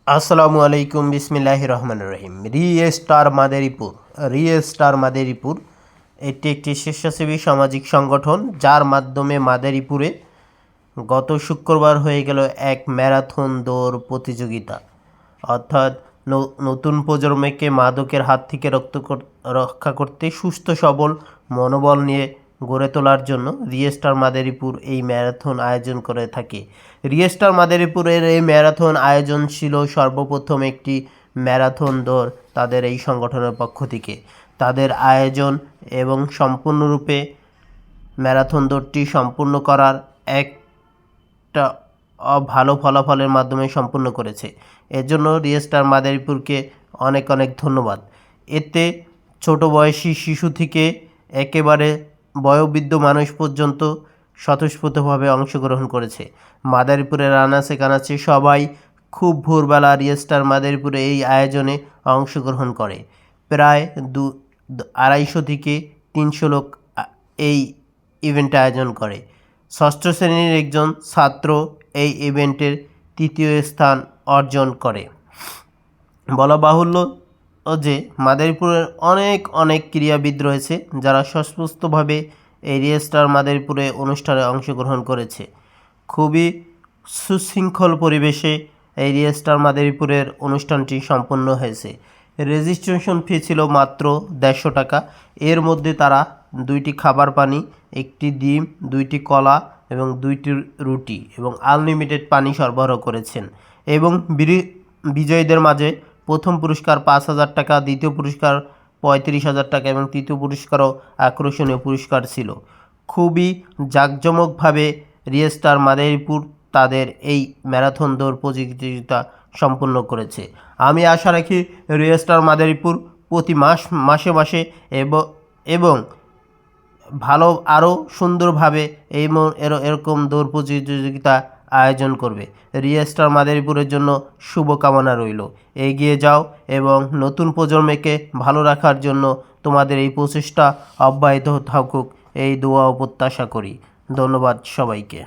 আসসালামু আলাইকুম, বিসমিল্লাহির রহমানির রহিম। রিস্টার মাদারীপুর এটি একটি স্বেচ্ছাসেবী সামাজিক সংগঠন, যার মাধ্যমে মাদারীপুরে গত শুক্রবার হয়ে গেল এক ম্যারাথন দৌড় প্রতিযোগিতা। অর্থাৎ নতুন প্রজন্মকে মাদকের হাত থেকে রক্ষা করতে সুস্থ সবল মনোবল নিয়ে গড়ে তোলার জন্য রিস্টার মাদারীপুর এই ম্যারাথন আয়োজন করে থাকে। রিস্টার মাদারীপুরের এই ম্যারাথন আয়োজন ছিল সর্বপ্রথম একটি ম্যারাথন দৌড় তাদের এই সংগঠনের পক্ষ থেকে। তাদের আয়োজন এবং সম্পূর্ণরূপে ম্যারাথন দৌড়টি সম্পূর্ণ করার একটা ভালো ফলাফলের মাধ্যমে সম্পূর্ণ করেছে। এর জন্য রিস্টার মাদারীপুরকে অনেক অনেক ধন্যবাদ। এতে ছোট বয়সী শিশু থেকে একেবারে বয়োবৃদ্ধ মানুষ পর্যন্ত স্বতঃস্ফূর্তভাবে অংশগ্রহণ করেছে। মাদারীপুরের আনাচে কানাচে সবাই খুব ভোরবেলা রিস্টার মাদারীপুরে এই আয়োজনে অংশগ্রহণ করে। প্রায় 250 থেকে 300 লোক এই ইভেন্টে আয়োজন করে। ষষ্ঠ শ্রেণীর একজন ছাত্র এই ইভেন্টের তৃতীয় স্থান অর্জন করে। বলা বাহুল্য যে মাদারীপুরের অনেক ক্রীড়াবিদ রয়েছে যারা সুস্পষ্টভাবে এই রিস্টার মাদারীপুরে অনুষ্ঠানে অংশগ্রহণ করেছে। খুবই সুশৃঙ্খল পরিবেশে এই রিস্টার মাদারীপুরের অনুষ্ঠানটি সম্পন্ন হয়েছে। রেজিস্ট্রেশন ফি ছিল মাত্র 150 টাকা। এর মধ্যে তারা 2টি খাবার পানি, 1টি ডিম, 2টি কলা এবং 2টি রুটি এবং আনলিমিটেড পানি সরবরাহ করেছেন। এবং বিজয়ীদের মাঝে প্রথম পুরস্কার 5,000 টাকা, দ্বিতীয় পুরস্কার 35,000 টাকা এবং তৃতীয় পুরস্কারও আকর্ষণীয় পুরস্কার ছিল। খুবই জাঁকজমকভাবে রিস্টার মাদারীপুর তাদের এই ম্যারাথন দৌড় প্রতিযোগিতা সম্পন্ন করেছে। আমি আশা রাখি রিস্টার মাদারীপুর প্রতি মাসে এবং ভালো আরও সুন্দরভাবে এরকম দৌড় প্রতিযোগিতা আয়োজন করবে। রিস্টার মাদারীপুরের জন্য শুভকামনা রইল। এগিয়ে যাও এবং নতুন প্রজন্মকে ভালো রাখার জন্য তোমাদের এই প্রচেষ্টা অব্যাহত থাকুক, এই দোয়া ও প্রত্যাশা করি। ধন্যবাদ সবাইকে।